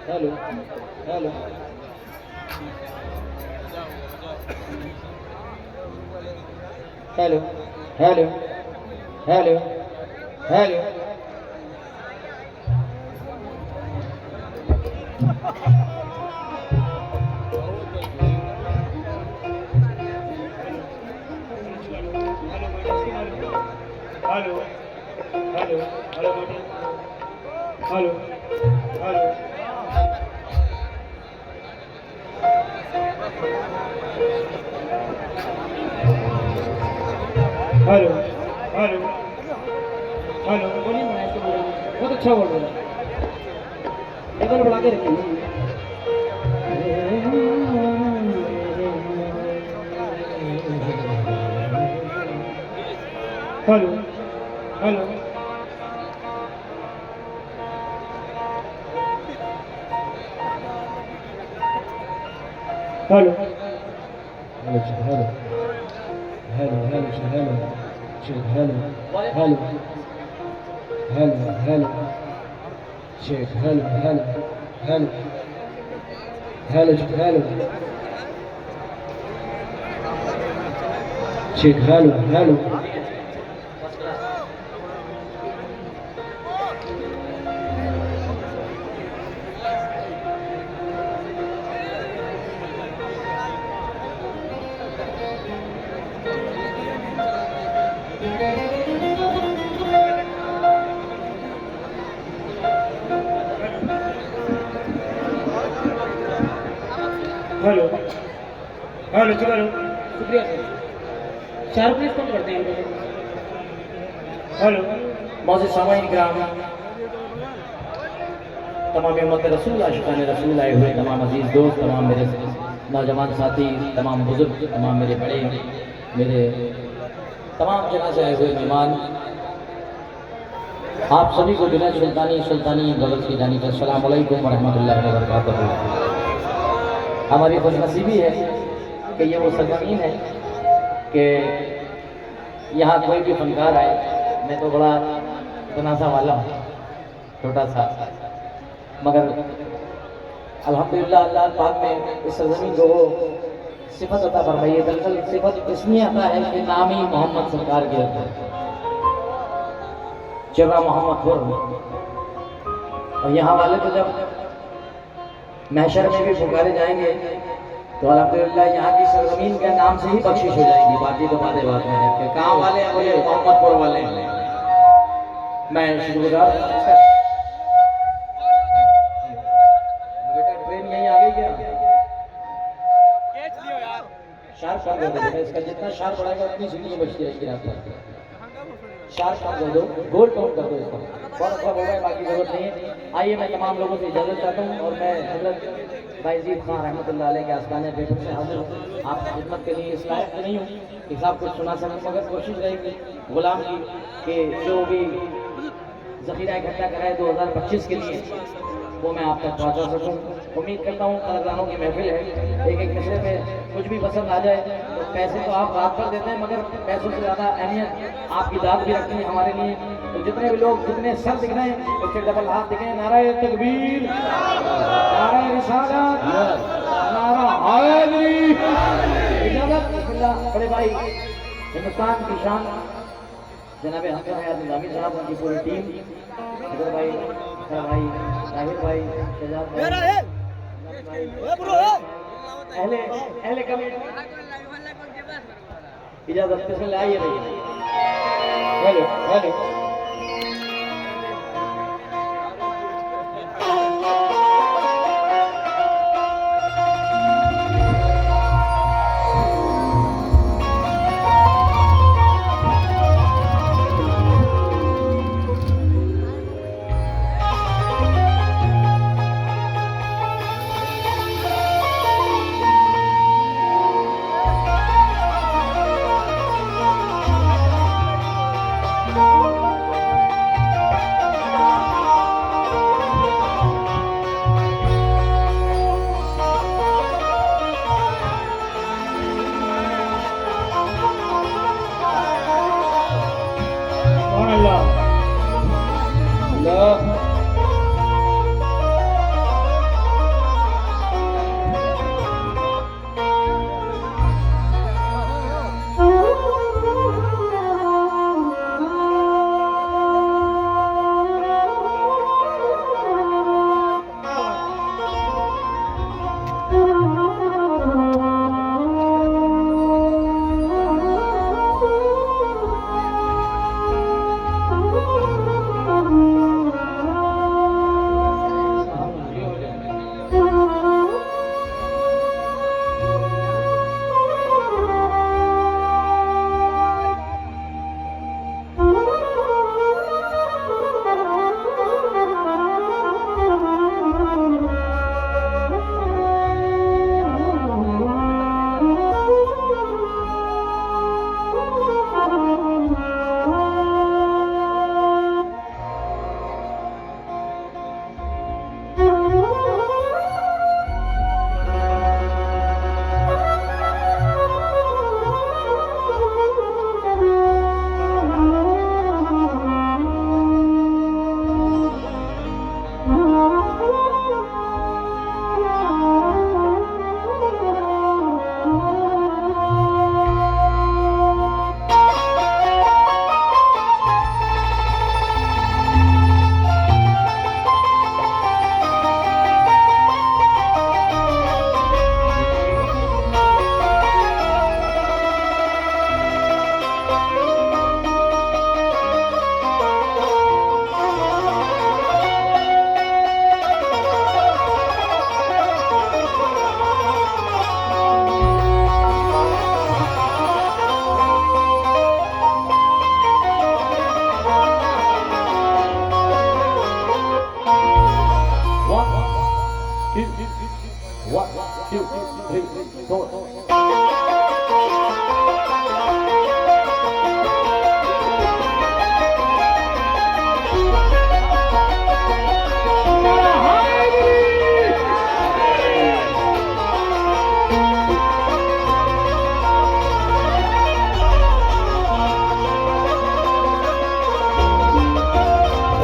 Hello hello hello hello hello hello hello hello hello बेटे hello hello hello hello hello बोलिए ना ऐसे बोलिए बहुत अच्छा बोल रहे हैं टेबल बढ़ा के रखिए hello hello hello hello hello hello hello hello hello hello hello hello Sheikh hello hello hello hello hello Sheikh hello hello hello hello चलो शुक्रिया सर शार्पनेस कम करते हैं हेलो मौजूद सामाइन ग्राम तमाम उम्मत रसूल आशिकान रसूल आए हुए तमाम अजीज दोस्त तमाम मेरे नौजवान साथी तमाम बुजुर्ग तमाम मेरे बड़े मेरे तमाम जगह से आए हुए मेहमान आप सभी को जुनैद सुल्तानी ब्रदर्स की जानिब से अस्सलाम वालेकुम व रहमतुल्लाहि व बरकातहू। हमारी खुशनसीबी है कि ये वो सरजमीन है कि यहाँ कोई भी फनकार आए। मैं तो बड़ा तनासा वाला हूँ छोटा सा मगर अल्हम्दुलिल्लाह अल्लाह पाक ने इस सरजमीन को वो सिफत अता फरमाई है। दरअसल सिफत इसमें आता है कि नाम ही मोहम्मद सरकार के होते हैं चिर्रा मोहम्मदपुर। और यहाँ वाले तो जब महशर में भी पुकारे जाएंगे तो अल्हम्दुलिल्लाह यहाँ की सरजमीन के नाम से ही बख्शिश हो जाएगी। बाकी तो बातें बात में है कि कहाँ वाले हैं बोले मोहम्मदपुर वाले हैं। मैं शुक्रगुजार बेटा ट्रेन यहीं आ गई क्या शार्प कर दो बेटा इसका जितना शार्प बढ़ाएगा उतनी सीढ़ी बचती रहेगी रास्ता शार्प कर दो गोल टोन कर दो इसका बहुत अच्छा बोल रहा है बाकी जरूरत नहीं है। आइए मैं तमाम लोगों से इजाज़त चाहता हूँ और मैं हज़रत बायज़ीद खान रहमतुल्लाह अलैह के आस्ताने पे फिर से हाजिर हूँ आपकी खिदमत के लिए। इस लायक तो नहीं हूँ कि सब कुछ सुना सकूँ मगर कोशिश रहेगी गुलाम की कि जो भी ज़ख़ीरा इकट्ठा कराए 2025 के लिए वो मैं आप तक पहुँचा सकूँ। उम्मीद करता हूँ कलाकारों की महफिल है एक दूसरे पे कुछ भी पसंद आ जाए तो पैसे तो आप रात भर देते हैं मगर पैसों से ज़्यादा अहमियत आपकी दाद भी रखनी है हमारे लिए। तो जितने भी लोग जितने सर दिख रहे हैं उसके डबल हाथ दिखे। नाराए तकबीर नाराए रिसालत नारा हैदरी। इजाज़त बिस्मिल्लाह। बड़े भाई हिंदुस्तान की शान जनाब हमजा हयात निज़ामी साहब उनकी पूरी टीम अगर भाई भाई ताहिर भाई शहजाद भाई अहले कमेटी इजाज़त बिस्मिल्लाह। आइए भैया हेलो हेलो 2 3 4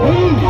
Hey!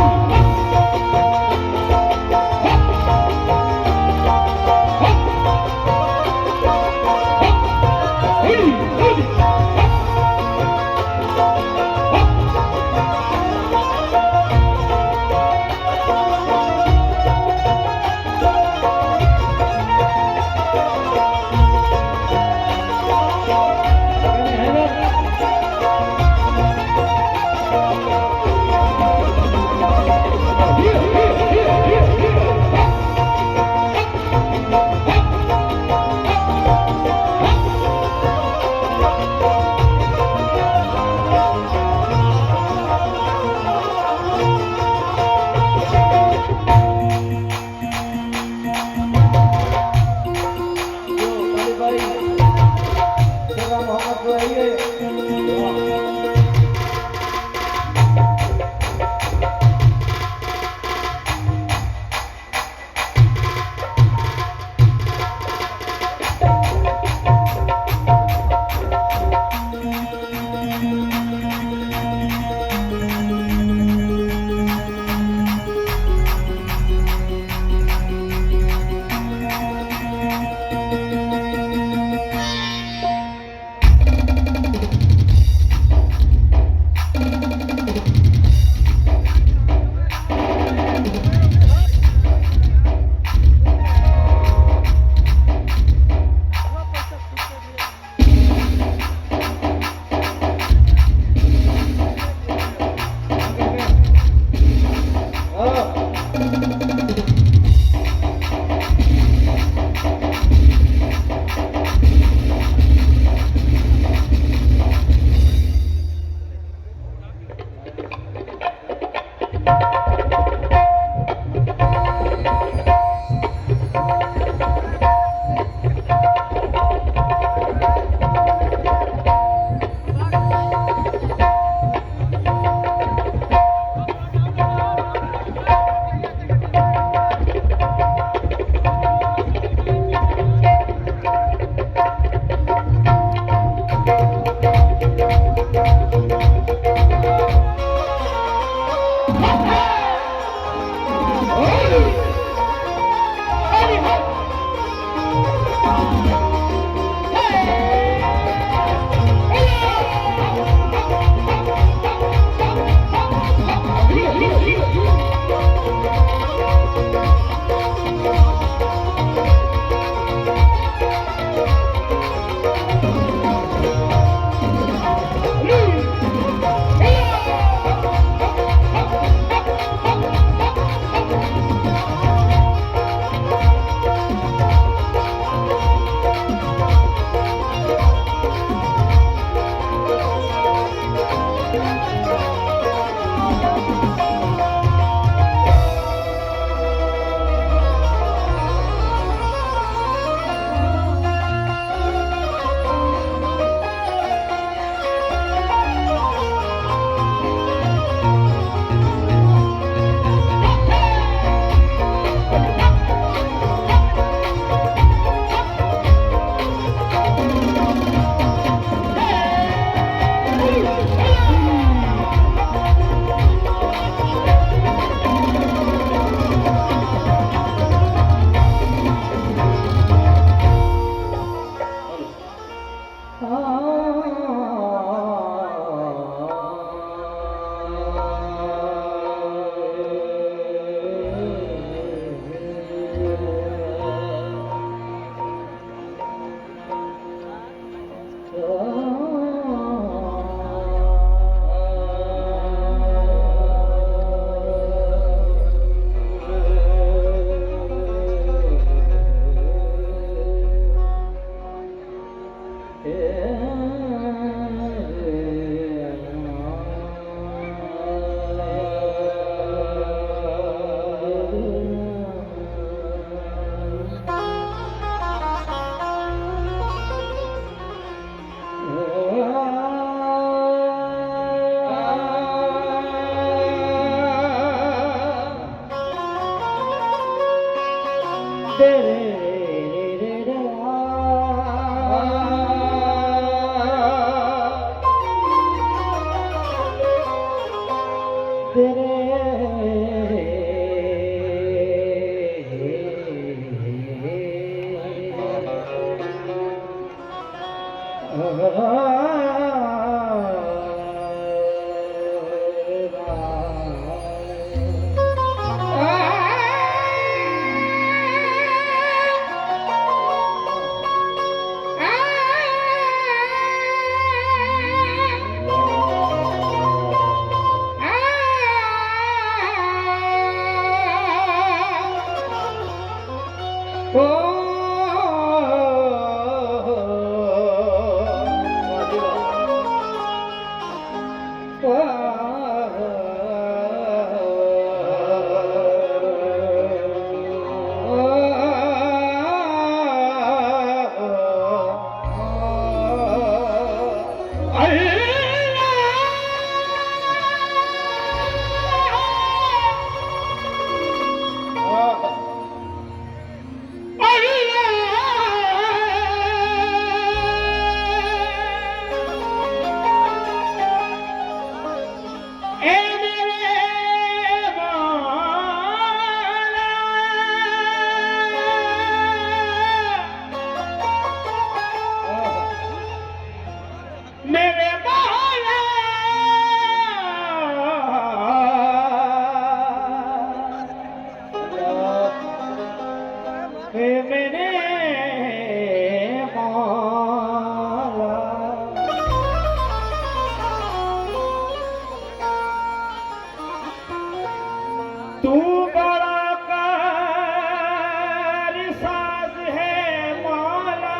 तू बड़ा कार साज है मौला,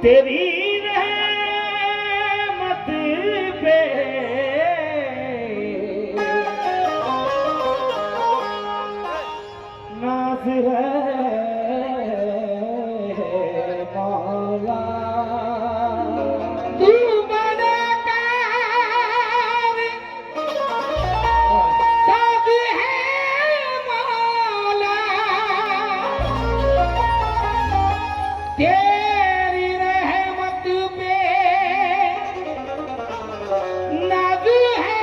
तेरी रहमत पे नाज है मौला। तेरी रहमत पे नाज़ है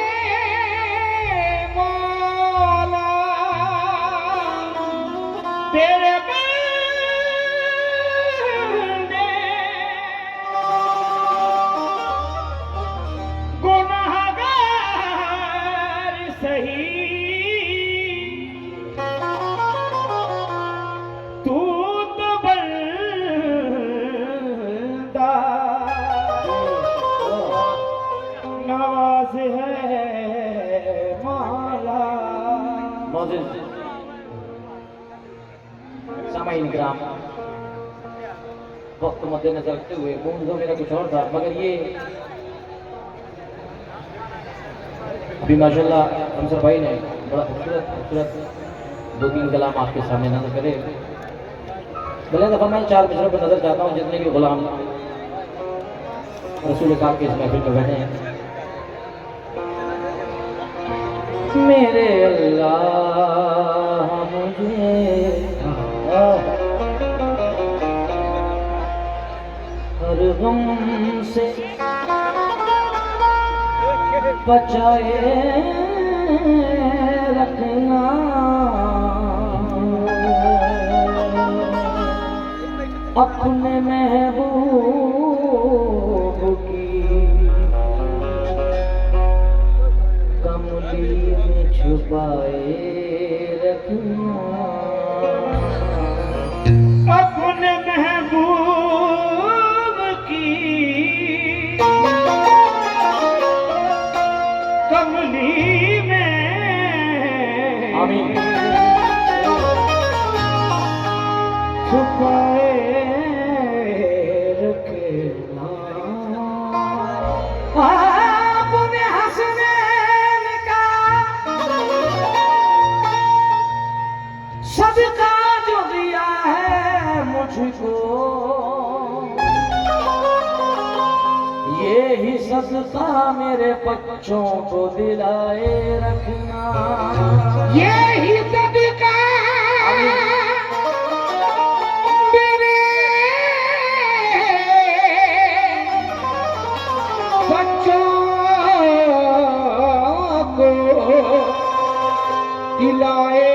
मौला, तेरे बंदे गुनाहगार सही, तू नवाज है मौला। सामाइन ग्राम वक्त मद्देनजर रखते हुए मूल मेरा कुछ और था, मगर ये अभी माशाल्लाह हमसर भाई ने बड़ा खूबसूरत दो तीन कलाम आपके सामने नजर करे। भले दफा मैं 4 मिसरों पर नजर चाहता हूँ जितने भी गुलाम रसूल पाक के इस महफिल में बैठे हैं। मेरे अल्लाह मुझे हर गम से बचाए रखना, अपने महबूब की कमली में छुपाए रखना, अपने महबूब की कमली में आमीन छुपाए रखना। आपने हसनैन का सदका जो दिया है मुझको, ये ही सदका सदका मेरे बच्चों को दिलाए रखना। यही सदका मेरे बच्चों को दिलाए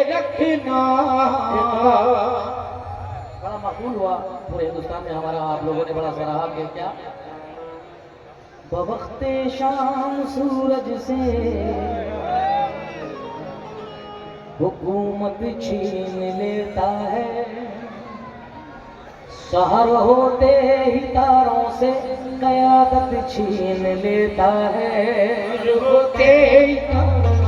रखना। बड़ा मकबूल हुआ पूरे हिंदुस्तान में हमारा, आप लोगों ने बड़ा सराहा कि क्या बवख्ते शाम सूरज से हुकूमत छीन लेता है, सहर होते ही तारों से क़यादत छीन लेता है। होते ही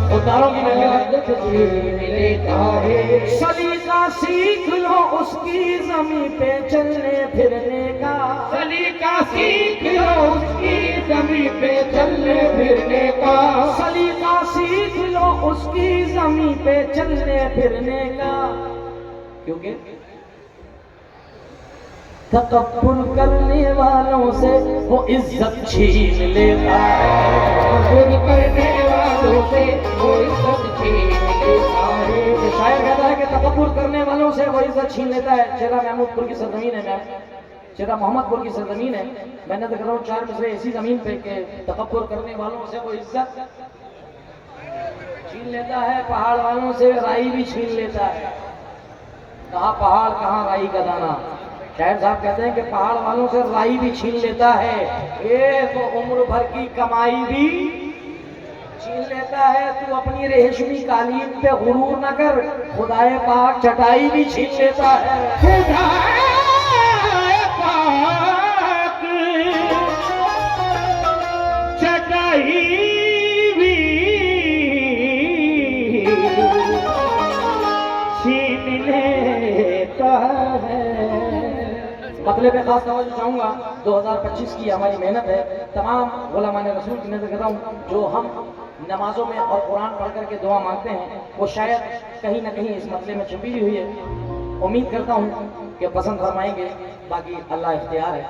वो तारों की क़यादत छीन लेता है। सलीका सीख लो उसकी ज़मीं पे चलने फिरने का। सलीका सीख लो उसकी ज़मीं पे चलने फिरने का। सलीका सीख लो उसकी ज़मीं पे चलने फिरने का, क्योंकि तकब्बुर करने वालों से वो इज्जत छीन लेता है। तकब्बुर करने वालों से वो इज्जत छीन लेता है। शायर कहता है कि तकब्बुर करने वालों से वो इज्जत छीन लेता है। चेहरा महमूदपुर की सरजमीन है, चेहरा मोहम्मदपुर की सरजमीन है। मैंने तो कर रहा हूँ 4 मिसरे ऐसी जमीन पे के तकब्बुर करने वालों से वो इज्जत छीन लेता है, पहाड़ वालों से राई भी छीन लेता है। कहाँ पहाड़ कहाँ राई का दाना। शायर साहब कहते हैं कि पहाड़ वालों से राई भी छीन लेता है, एक उम्र भर की कमाई भी छीन लेता है। तू अपनी रेशमी कालीन पे गुरूर न कर, खुदाए पाक चटाई भी छीन लेता है। खुदाए पाक चटाई भी छीन लेता है। मतले पे खास तवज्जो चाहूंगा। 2025 की हमारी मेहनत है। तमाम उलमाए रसूल की नजर करता हूँ, जो हम नमाजों में और कुरान पढ़ करके दुआ मांगते हैं, वो शायद कहीं ना कहीं इस मतले में छुपी हुई है। उम्मीद करता हूँ कि पसंद फरमाएंगे, बाकी अल्लाह इख्तियार है।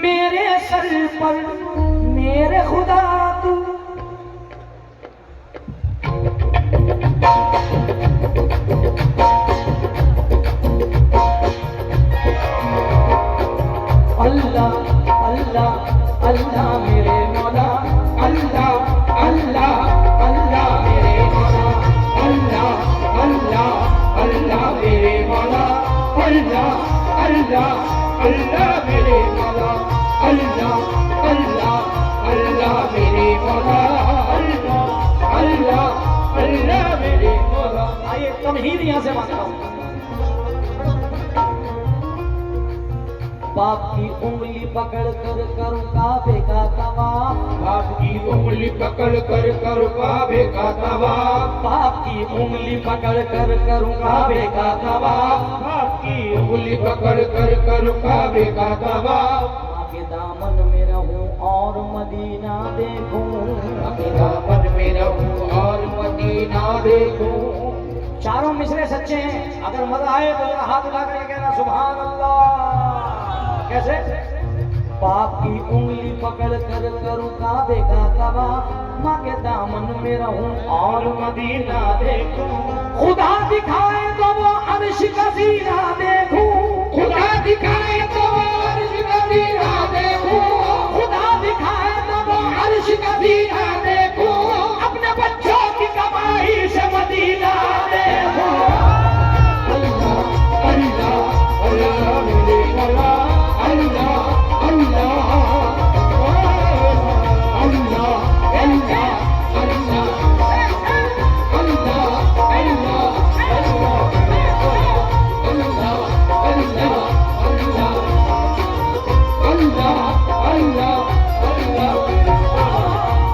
मेरे सर पर मेरे खुदा तू अल्लाह अल्लाह अल्लाह मेरे मौला, अल्लाह अल्लाह अल्लाह मेरे मौला। अल्लाह अल्लाह अल्लाह मेरे मौला। अल्लाह अल्लाह अल्लाह मेरे मौला। अल्लाह अल्लाह अल्लाह मेरे मौला। अल्लाह अल्लाह अल्लाह मेरे मौला। आइए तमहीद यहाँ से मांगता हूँ। बाप की उंगली पकड़ कर करूं काबे का तवाफ। बाप की उंगली पकड़ कर करूं काबे का तवाफ। बाप की उंगली पकड़ कर करूं काबे का तवाफ। बाप की उंगली पकड़ कर करूं काबे का तवाफ। माँ के दामन में रहूं और मदीना देखूं। माँ के दामन में रहूं और मदीना देखूं। चारों मिसरे सच्चे हैं। अगर मजा आए तो जरा हाथ उठा कर कहना सुभान अल्लाह। कैसे? बाप की उंगली पकड़ कर करूं काबे का तवाफ। माँ के दामन में रहूं और मदीना देखूं। खुदा दिखाए तो वो अर्श का जीना देखूं। खुदा दिखाए तो अर्श का जीना देखूं। खुदा दिखाए तो वो अर्श का जीना देखूं। अपने बच्चों की कमाई से मदीना देखूं। अल्लाह अल्लाह अल्लाह मेरे मौला। अल्लाह अल्लाह अल्लाह अल्लाह अल्लाह अल्लाह अल्लाह अल्लाह।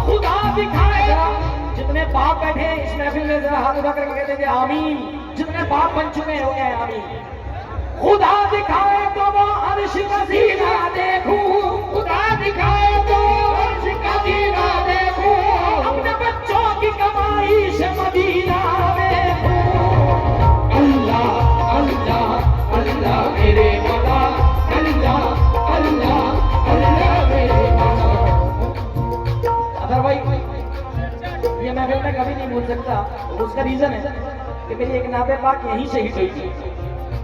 खुदा दिखाएगा। जितने बाप बैठे हैं इस महफिल में जरा हाथ उठा करके कहते हैं आमीन। जितने बाप बन चुके हैं हो गए आमीन। खुदा दिखाए तो वो अर्श का जीना देखूं। खुदा दिखाए तो अर्श का जीना देखूं। अपने बच्चों की कमाई से मदीना देखूं। अल्लाह अल्लाह अल्लाह मेरे मौला। अल्लाह अल्लाह अल्लाह मेरे मौला। अगर भाई ये मैं कभी नहीं भूल सकता, उसका रीजन है कि मेरी एक नाते पाक यहीं से हिट हुई थी।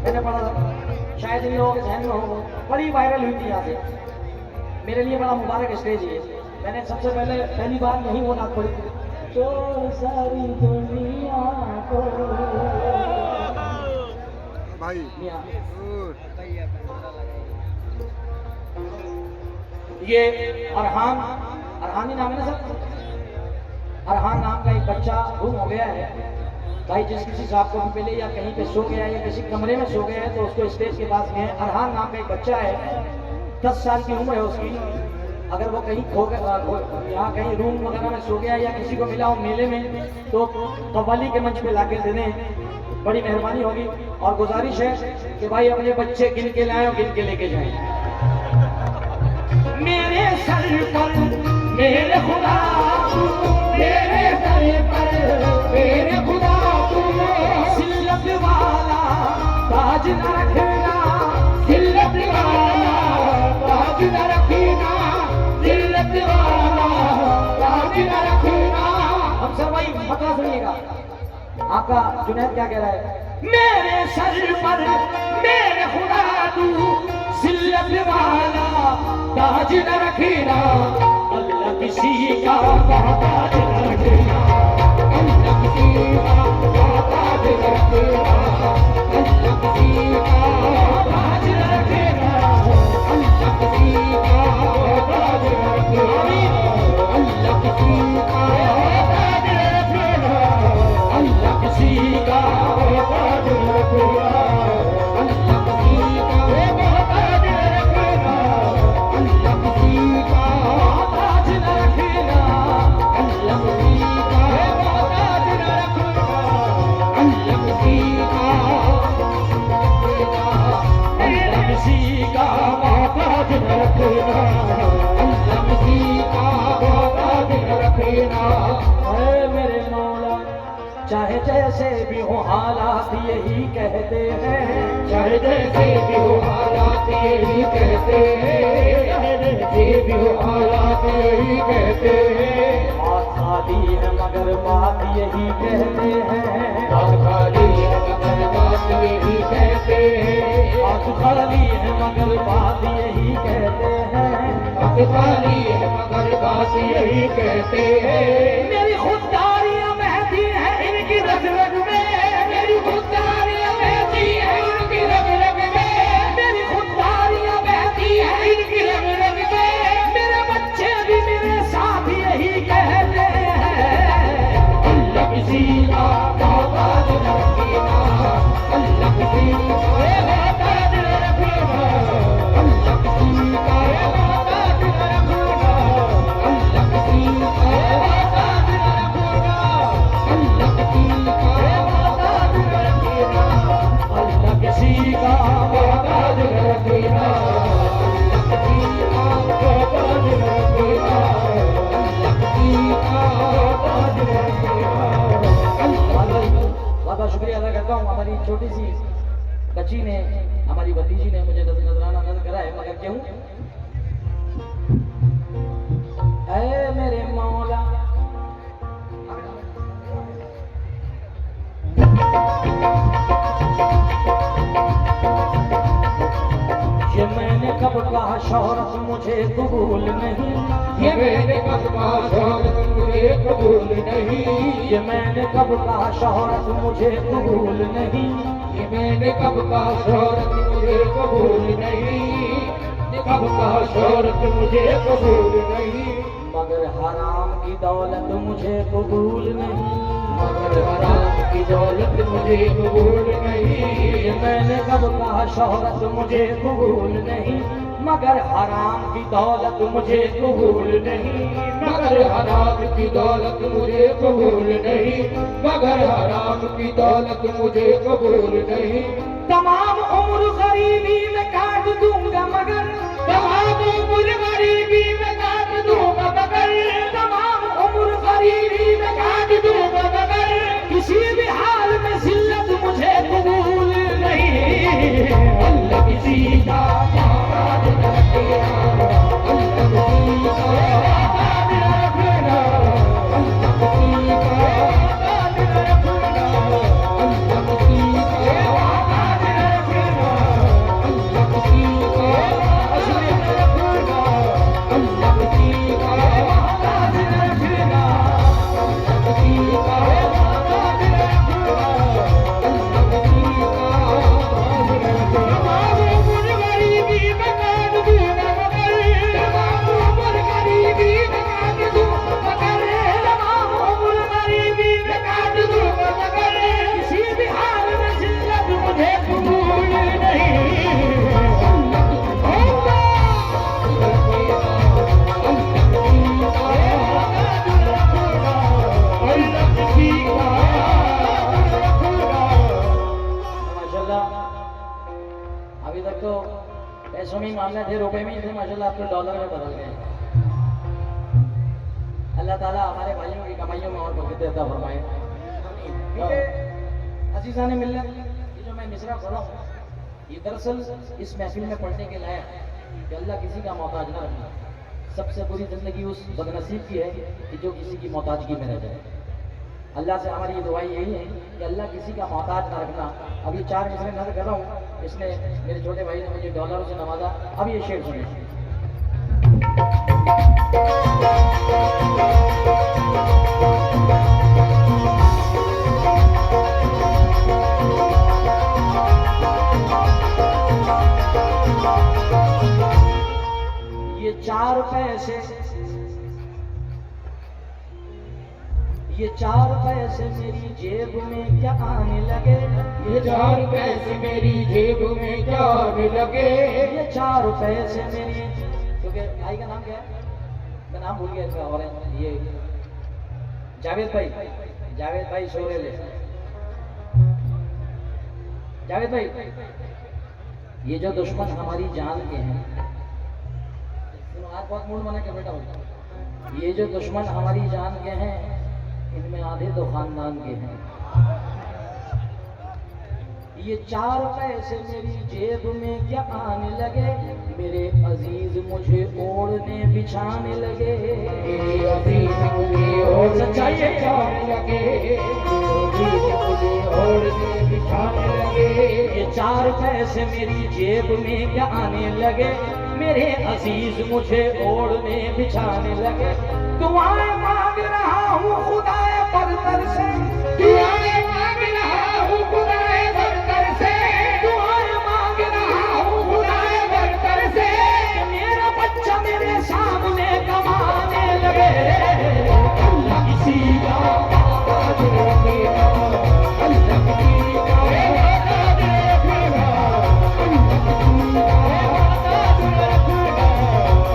मैंने पढ़ा था, शायद इन लोगों के जहन में हो, बड़ी वायरल हुई थी यहाँ से। मेरे लिए बड़ा मुबारक स्टेज है। मैंने सबसे पहली बार यहीं वो नात पढ़ी थी, तो सारी दुनिया को भाई ये अरहानी नाम है ना सर, अरहान नाम का एक बच्चा गुम हो गया है भाई। जिस किसी साहब को भी मिले या कहीं पे सो गया या किसी कमरे में सो गया है तो उसको स्टेज के पास गए। अरहान नाम का एक बच्चा है, 10 साल की उम्र है उसकी। अगर वो कहीं खो गया, यहाँ कहीं रूम वगैरह में सो गया या किसी को मिला हो मेले में, तो कव्वाली के मंच पे लाके दे दें, बड़ी मेहरबानी होगी। और गुजारिश है कि भाई अपने बच्चे गिन के लाए और गिन के लेके जाएं। मेरे सर पर मेरे खुदा, मेरे सर पर मेरे खुदा तुम सिल्लत वाला ताज न रखना, जिल्लत वाला ताज न रखना, जिल्लत वाला ताज न रखना। हम सब भाई पता सुनिएगा, आपका जुनैद क्या कह रहा है। मेरे सर पर मेरे खुदा तू सिल्लत वाला ताज न रखना, अल्लाह किसी का ताज न रखना, अल्लाह किसी का ताज न रखना, अल्लाह किसी का ताज न रखना, अल्लाह किसी का ताज न रखना, अल्लाह किसी का ताज न रखना, अल्लाह किसी का ताज न रखना, अल्लाह किसी का ताज न रखना, अल्लाह किसी का ताज न रखना, अल्लाह किसी का ताज न रखना, अल्लाह किसी का अल्लाह किसी का ताज न रखना, अल्लाह किसी का ताज न रखना। है मेरे मौला, चाहे जैसे भी हो हालात यही कहते हैं, चाहे जैसे भी हो हालात यही कहते हैं, चाहे जैसे भी हो हालात यही कहते हैं। बात खाली है मगर बात यही कहते हैं, बात खाली है मगर बात यही कहते हैं, बात खाली है मगर बात यही कहते हैं। बात खाली है मगर बात यही कहते हैं। मेरी खुददारियां महती हैं इनकी रग रग में, मेरी खुददारियां बहती है इनकी रग रग में, मेरी खुददारियां महती हैं इनकी रग रग में। मेरे बच्चे भी मेरे साथ यही कहते हैं, अल्लाह किसी का ताज न रखना, अल्लाह किसी का ताज न रखना, अल्लाह किसी का ताज न रखना, अल्लाह किसी का ताज न रखना, अल्लाह किसी का ताज न रखना, अल्लाह किसी का ताज न रखना, अल्लाह किसी का ताज न रखना, अल्लाह किसी का ताज न रखना। बहुत बहुत शुक्रिया अदा करता हूँ। हमारी छोटी सी बच्ची ने, हमारी भतीजी ने मुझे नजराना नजर करा है, मगर क्यों ऐ मेरे मौला, ये मैंने कब कहा शोहरत मुझे कबूल नहीं, ये मैंने कब कहा शोहरत मुझे कबूल नहीं, ये मैंने कब कहा शोहरत मुझे कबूल नहीं, ये मैंने कब कहा शोहरत मुझे कबूल नहीं, कब कहा शोहरत मुझे कबूल नहीं, मगर हराम की दौलत मुझे कबूल नहीं, मगर हराम की दौलत मुझे कबूल नहीं, ये मैंने कब कहा शोहरत मुझे कबूल नहीं, मगर हराम की दौलत मुझे कबूल नहीं, मगर हराम की दौलत मुझे कबूल नहीं, मगर हराम की दौलत मुझे कबूल नहीं। तमाम उम्र गरीबी में काट दूंगा मगर, तमाम उम्र गरीबी में काट दूंगा मगर, तमाम उम्र गरीबी में काट दूंगा मगर, किसी भी हाल में जिल्लत मुझे कबूल नहीं। अल्लाह किसी का ताज न रखना, अल्लाह किसी का ताज न रखना, नहीं मामले थे, रुपए में ही थे, माशाल्लाह अब तो डॉलर में बदल गए। अल्लाह ताला हमारे भाइयों की कमाइयों में और बरकत अता फरमाए। अजीज़ान मिल्लत, ये जो मैं मिसरा पढ़ा हूँ ये दरअसल इस महफिल में पढ़ने के लायक कि अल्लाह किसी का मोहताज ना रखना। सबसे बुरी जिंदगी उस बदनसीब की है कि जो किसी की मोहताजगी में रह जाए। अल्लाह से हमारी ये दुआ यही है कि अल्लाह किसी का मोहताज ना रखना। अब ये 4 मिसरे नजर कर रहा हूँ, इसमें मेरे छोटे भाई ने मुझे डॉलरों से नवाजा। अब ये शेर सुनिए। ये 4 पैसे, ये 4 पैसे मेरी जेब में क्या आने लगे। ये 4 पैसे मेरी जेब में क्या आने लगे। ये 4 पैसे मेरी, क्योंकि भाई का नाम क्या है, मैं नाम भूल गया इसका। और ये जावेद भाई, जावेद भाई शोरे ले, जावेद भाई, ये जो दुश्मन हमारी जान के हैं, आज बहुत मूड बना के बेटा हो, ये जो दुश्मन हमारी जान के हैं इनमें आधे तो खानदान के हैं। ये 4 पैसे मेरी जेब में क्या आने लगे, मेरे अजीज मुझे ओढ़ने बिछाने लगे। मेरे अजीज मुझे सच्चाई है क्या? लगे, मुझे ओढ़ने बिछाने लगे। ये 4 पैसे मेरी जेब में क्या आने लगे, मेरे अजीज मुझे ओढ़ने बिछाने लगे। दुआएं मांग रहा हूँ खुदाए बरतर से, दुआएं मांग रहा हूँ खुदाए बरतर से, दुआएं मांग रहा हूँ खुदाए बरतर से। मेरा बच्चा मेरे सामने कमाने लगे। अल्लाह किसी का मोहताज रखेगा, अल्लाह किसी का मोहताज रखेगा,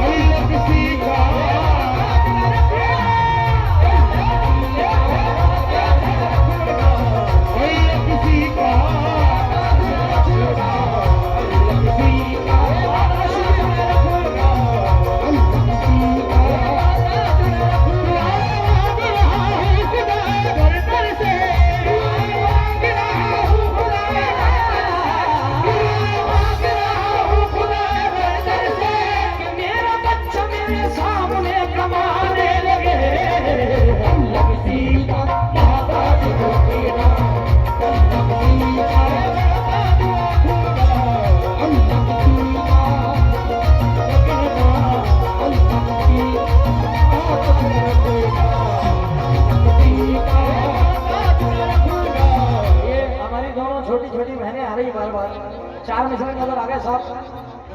अल्लाह किसी का मोहताज रखेगा, अल्लाह किसी का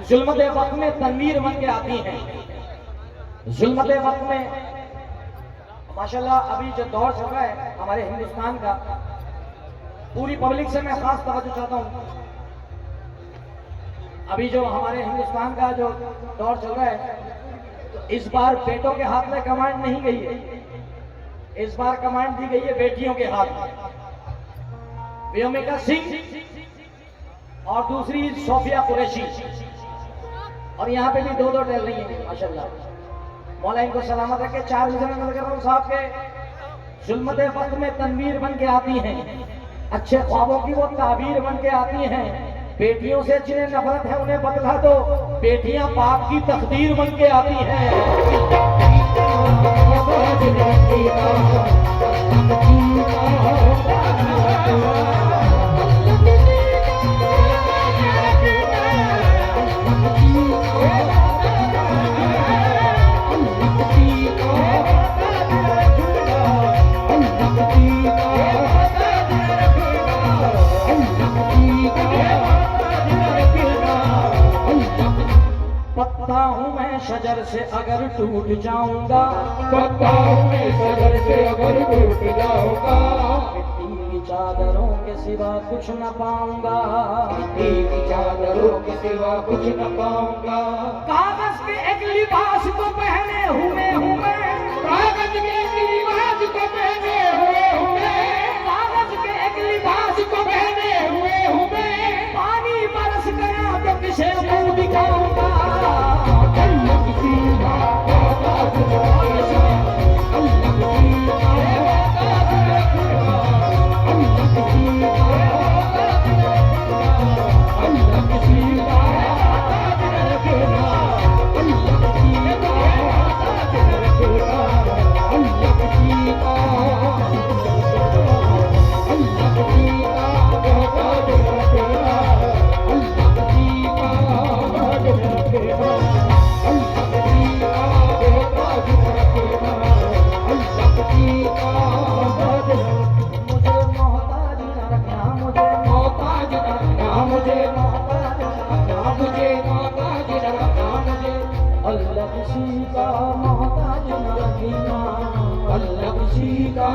जुल्मत वक्त में तनवीर बन के आती हैं। जुल्मत वक्त में माशाल्लाह अभी जो दौर चल रहा है हमारे हिंदुस्तान का, पूरी पब्लिक से मैं खास तवज्जो चाहता हूँ। अभी जो हमारे हिंदुस्तान का जो दौर चल रहा है, तो इस बार बेटों के हाथ में कमांड नहीं गई है, इस बार कमांड दी गई है बेटियों के हाथ में। व्योमिका सिंह और दूसरी सोफिया कुरैशी, और यहाँ पे भी 2-2 टहल रही है माशाल्लाह। मौला इनको सलामत रखे। 4 मिसरे नजर कर रहा हूँ साहब के। जुल्मत वक्त में तनवीर बन के आती हैं, अच्छे ख्वाबों की वो ताबीर बन के आती हैं। बेटियों से जिन्हें नफरत है उन्हें बतला दो, बेटियां बाप की तकदीर बन के आती हैं। पत्ता हूँ मैं शजर से अगर टूट जाऊंगा, पत्ता हूँ मैं शजर से अगर टूट जाऊंगा, मिट्टी की चादरों के सिवा कुछ न पाऊंगा, मिट्टी की चादरों के सिवा कुछ न पाऊंगा। कागज के एक लिबास को पहने हुए हूँ मैं, कागज के एक लिबास को पहने हुए हूँ मैं, कागज के एक लिबास को पहने हुए हूँ मैं। पानी बरस गया तो किसे मुंह दिखाऊंगा। अल्लाह किसी का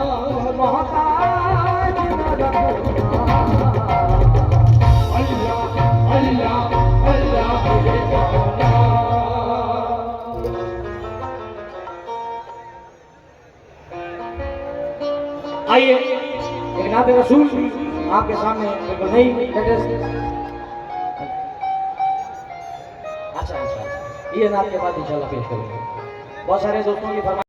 मोहताज न रखना अल्लाह अल्लाह अल्लाह मेरे मौला आइए एक नाते रसूल आपके सामने बिल्कुल नहीं लेटेस्ट अच्छा ये नात के बाद इंशाल्लाह पेश करेंगे बहुत सारे दोस्तों की फरमाइश